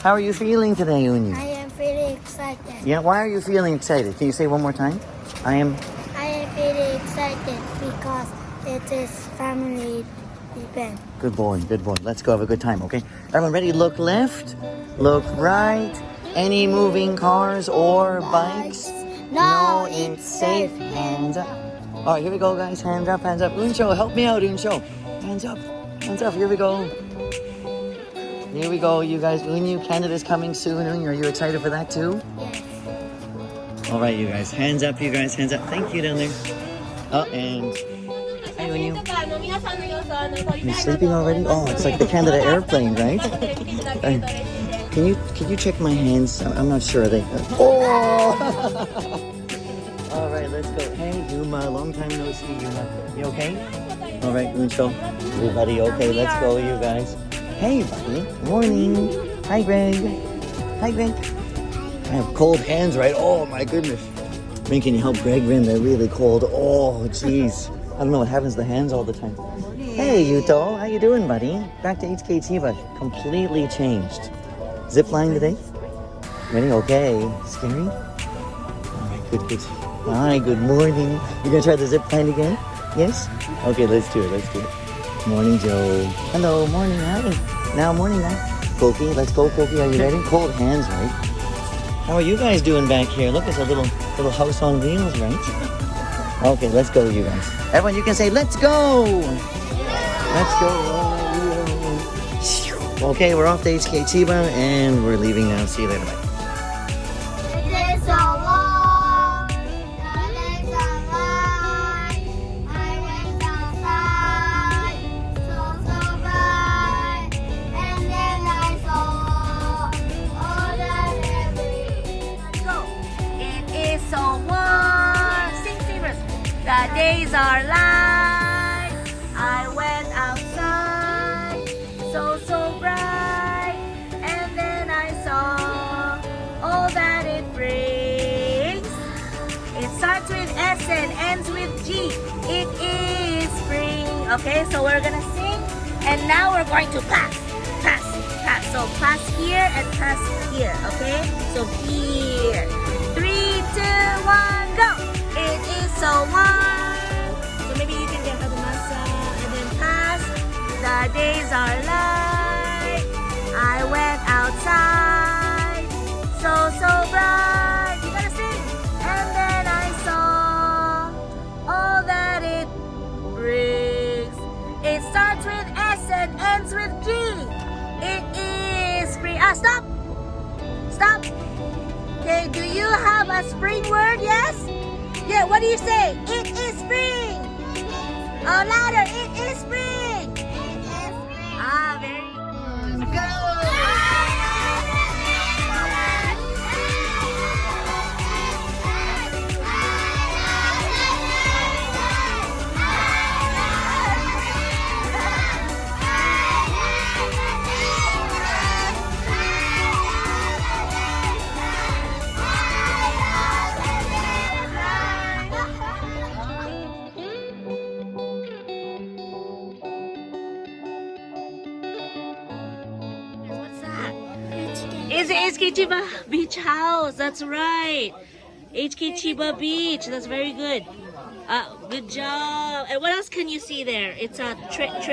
How are you feeling today, Uni? I am very excited. Yeah, why are you feeling excited? Can you say one more time? I am very excited because it is family event. Good boy, good boy. Let's go have a good time, okay? Everyone ready? Look left, look right. Any moving cars or bikes? No, it's safe. Hands up. All right, here we go, guys. Hands up, hands up. Unsho, help me out, Unsho. Hands up, hands up. Here we go. Here we go, you guys. Unyu, Canada's coming soon. Unyu, are you excited for that too? Yes. All right, you guys. Hands up, you guys. Hands up. Thank you down there. Oh, and hi, Unyu. You're sleeping already? Oh, it's like the Canada airplane, right? Can you check my hands? I'm not sure. Oh! All right, let's go. Hey, Yuma. Long time no see, Yuma. You okay? All right, Unsho. Everybody okay? Let's go, you guys. Hey, buddy. Morning. Hi, Greg. Hi, Greg. I have cold hands, right? Oh, my goodness. Rin, can you help Greg, Rin? They're really cold. Oh, jeez. I don't know what happens to hands all the time. Hey, Yuto. How you doing, buddy? Back to HK Chiba. Completely changed. Zip line today? Ready? Okay. Scary? All right, good. Hi, good morning. You gonna try the zip line again? Yes? Okay, let's do it. Morning, Joe. Hello, morning, hi. Now, morning, now. Koki, let's go, Koki. Are you ready? Cold hands, right? How are you guys doing back here? Look, it's a little house on wheels, right? Okay, let's go, you guys. Everyone, you can say, let's go! Let's go. Okay, we're off to HK Chiba, and we're leaving now. See you later, bye. The days are light. I went outside, so bright, and then I saw all that it brings. It starts with S and ends with G. It is spring. Okay, so we're gonna sing, and now we're going to pass. So pass here and pass here. Okay, so here. 3, 2, 1, go. It is so warm. So maybe you can get a masa and then pass. The days are light. I went outside. So bright. You gotta sing. And then I saw all that it brings. It starts with S and ends with G. It is spring. Stop. Okay, do you have a spring word? Yes? Yeah, what do you say? It is spring. Oh, louder. It is spring. Ah, very good. Go. It's the HK Chiba Beach House. That's right. HK Chiba Beach. That's very good. Good job. And what else can you see there? It's a trailer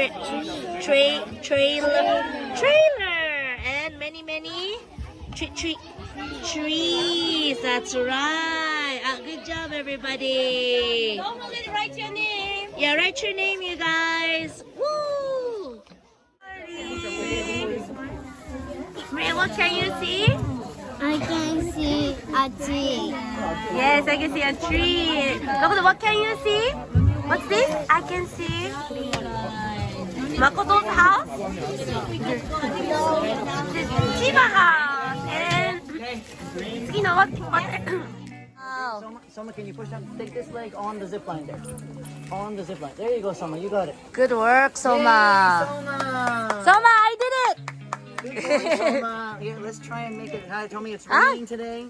and many trees. That's right. Good job, everybody. Don't forget to write your name. Yeah, write your name, you guys. Woo! Maria, what can you see? I can see a tree. Yes, I can see a tree. Makoto, what can you see? What's this? I can see Makoto's house. The Chiba house. And you know what? Soma, can you push up? Take this leg on the zip line there. On the zip line. There you go, Soma. You got it. Good work, Soma. Yay, Soma. Soma, I did it. Good going, Soma. Yeah, let's try and make it. Told me it's raining today,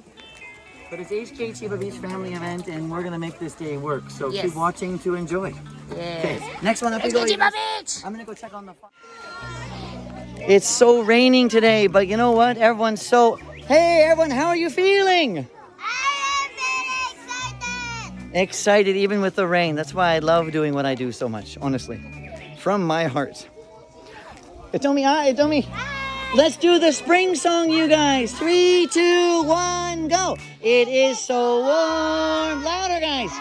but it's HK Chiba Beach family event, and we're gonna make this day work. So Yes. keep watching to enjoy. Yes. Okay, next one up we go. HK Chiba Beach. I'm gonna go check on the. It's so raining today, but you know what? Everyone's so... Hey, everyone, how are you feeling? Excited even with the rain. That's why I love doing what I do so much, honestly. From my heart. Itomi. Let's do the spring song, you guys. 3, 2, 1, go. It is so warm. Louder, guys.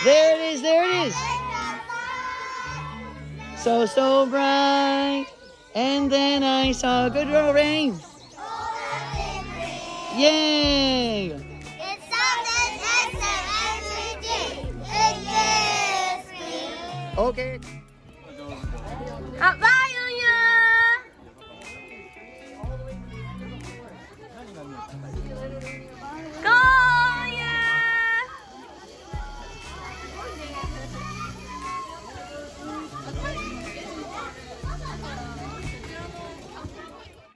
There it is. So bright. And then I saw good rain. Yay. Okay. Bye, Yunya. Go, Yunya.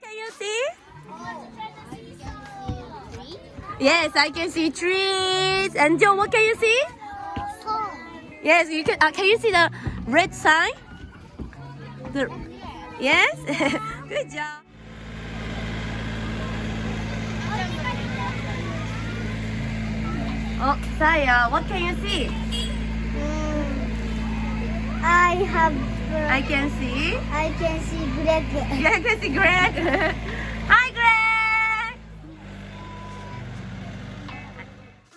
Can you see? Yes, I can see trees. And Joe, what can you see? Yes, you can. Can you see the red sign? Yes, good job. Oh, Saya, what can you see? I can see. can see Greg. Yeah, I can see Greg. Hi, Greg.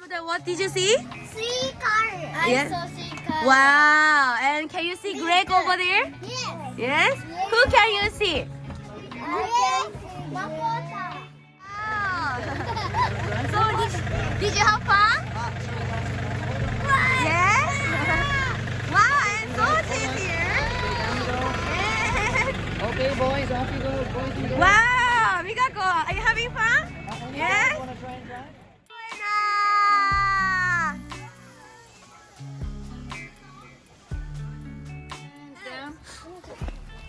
Mother, what did you see? See car. Yes. I saw see car. Wow, and can you see Greg over there? Yes. Yes. Who can you see? So did you have fun? Yes. Wow, and so is here. Yes. Okay, boys, off you go. Boys, you go. Wow, Mikako, are you having fun? Yes. Want to try and drive?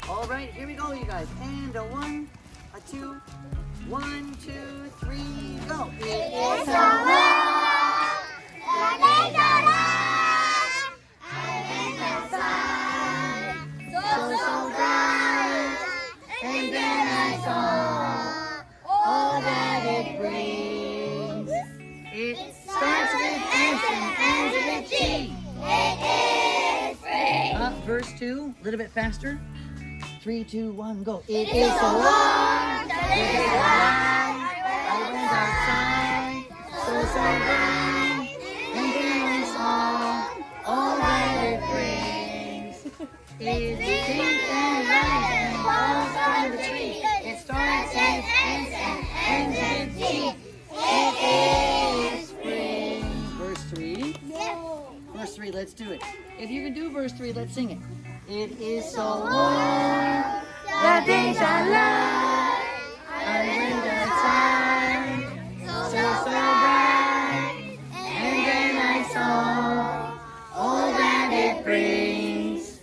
All right, here we go, you guys. And a 1, a 2, 1, 2, 3, go. It is so bright, and then I saw all that it brings. It starts with S and ends with G. Verse 2, a little bit faster. 3, 2, 1, go. It is so warm, I went outside, so bright, and then I saw all that it brings. It's pink and light and falls from the tree. It starts and ends with G. It is spring. Verse 3. Verse 3, let's do it. If you can do verse 3, let's sing it. It is so warm, the days are long. I went outside, so bright, and then I saw all that it brings.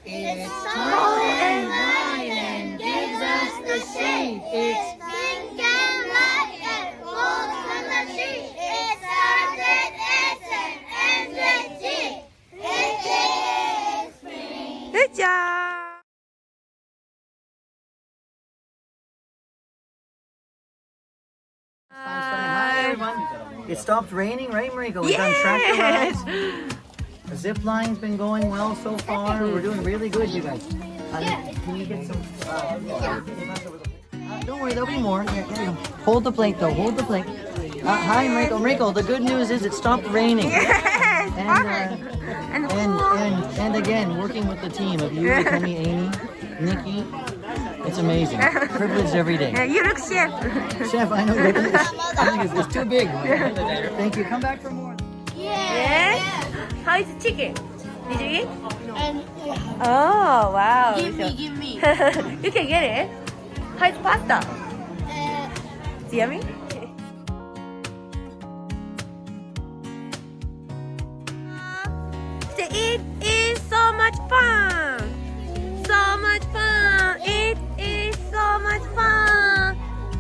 It's tall and wide and gives us the shade. It's pink and light and falls from the tree. It starts with S and ends with G. It is spring. Good job. Hi, everyone. It stopped raining, right, Mariko? We've done tractor rides. The zip line's been going well so far. We're doing really good, you guys. Can you get some? Don't worry, there'll be more. Here you go. Hold the plate, though. Hold the plate. Hi, Mariko. Mariko, the good news is it stopped raining. Yes. And again, working with the team of you, Tommy, Amy, Nikki. It's amazing. Privileged every day. You look chef. Chef, I know. I think it's too big. Thank you. Come back for more. Yes. How is the chicken? Did you eat? Oh wow. Give me. You can get it. How is pasta? It's yummy. It is so much fun. So much fun. It is so much fun.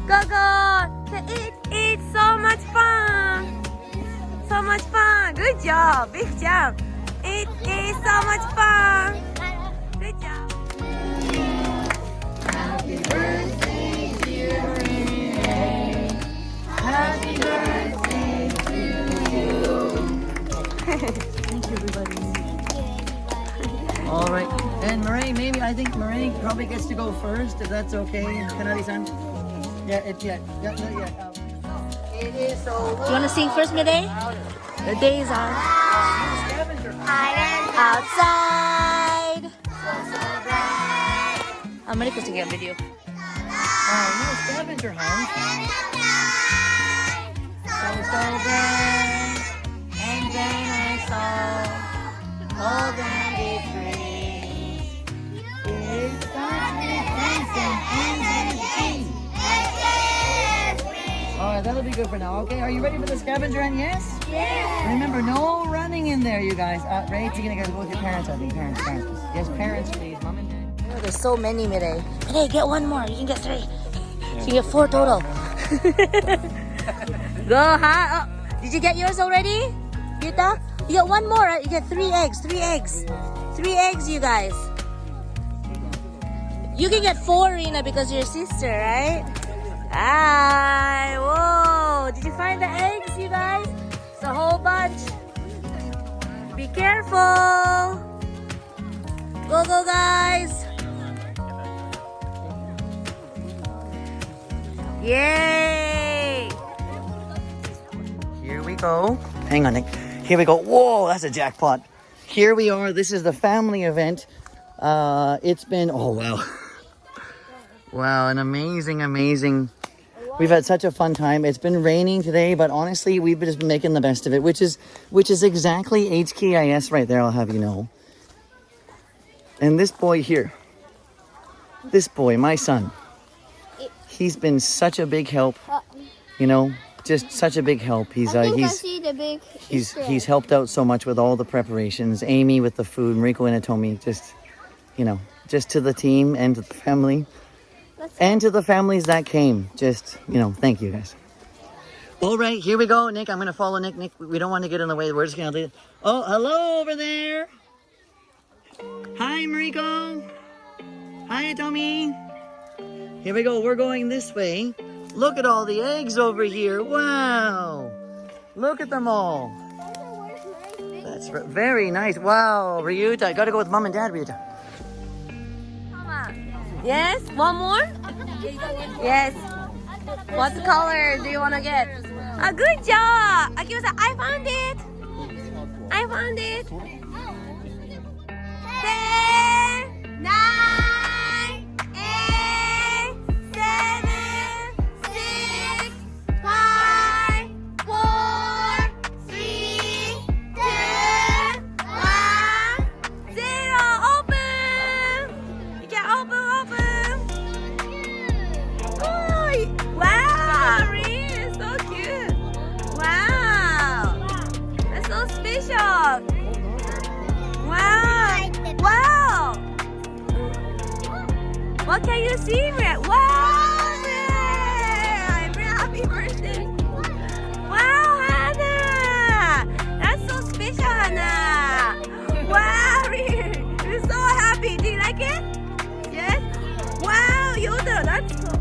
Go go. It is so much fun. So much fun. Good job. Big jump. It is so much fun. Good job. probably gets to go first, if that's okay. Kanari-san? Yeah, not yet. It is so Do you want to sing first, Midday? The days are outside. I'm ready to get a video. no scavenger hunt. So bright. And then I saw all that it brings. It's time to dance and sing. Alright, that'll be good for now. Okay, are you ready for the scavenger hunt? Yes? Yes. Remember, no running in there, you guys. Ray, you're gonna go with your parents, I think. Parents. Yes, parents, please. Mom and dad. Oh, there's so many, Midday. Midday, get one more. You can get 3. So you get 4 total. Go, huh? Oh, did you get yours already? Yuta? You got one more, right? You get 3 eggs. 3 eggs. 3 eggs, you guys. You can get 4, Rina, because you're your sister, right? Ah, whoa. Did you find the eggs, you guys? It's a whole bunch. Be careful. Go, go, guys. Yay. Here we go. Hang on, Nick. Here we go. Whoa, that's a jackpot. Here we are. This is the family event. It's been, oh, wow. Wow, an amazing. We've had such a fun time. It's been raining today, but honestly, we've just been making the best of it, which is exactly HKIS right there, I'll have you know. And this boy here, my son, he's been such a big help, you know, just such a big help. He's helped out so much with all the preparations. Amy with the food, Mariko and Atomi, just to the team and to the family. And to the families that came, thank you guys. All right, here we go, Nick. I'm going to follow Nick. Nick, we don't want to get in the way. We're just going to leave. Oh, hello over there. Hi, Mariko. Hi, Tommy. Here we go. We're going this way. Look at all the eggs over here. Wow. Look at them all. That's very nice. Wow, Ryuta. I got to go with Mom and Dad, Ryuta. Yes, one more? Yes. What color do you want to get? Good job. Akira-san, I found it. 10, 9, 8, 7, 6, 5, 4, 3, 2, 1, 0. Open. You can open. Oh, wow, Rin, so cute. Wow, that's so special. Wow. What can you see, Rin? Wow, Rin, happy birthday. Wow, Hannah, that's so special, Hannah. Wow, Rin, you're so happy. Do you like it? Yes. Wow, Yoda, that's so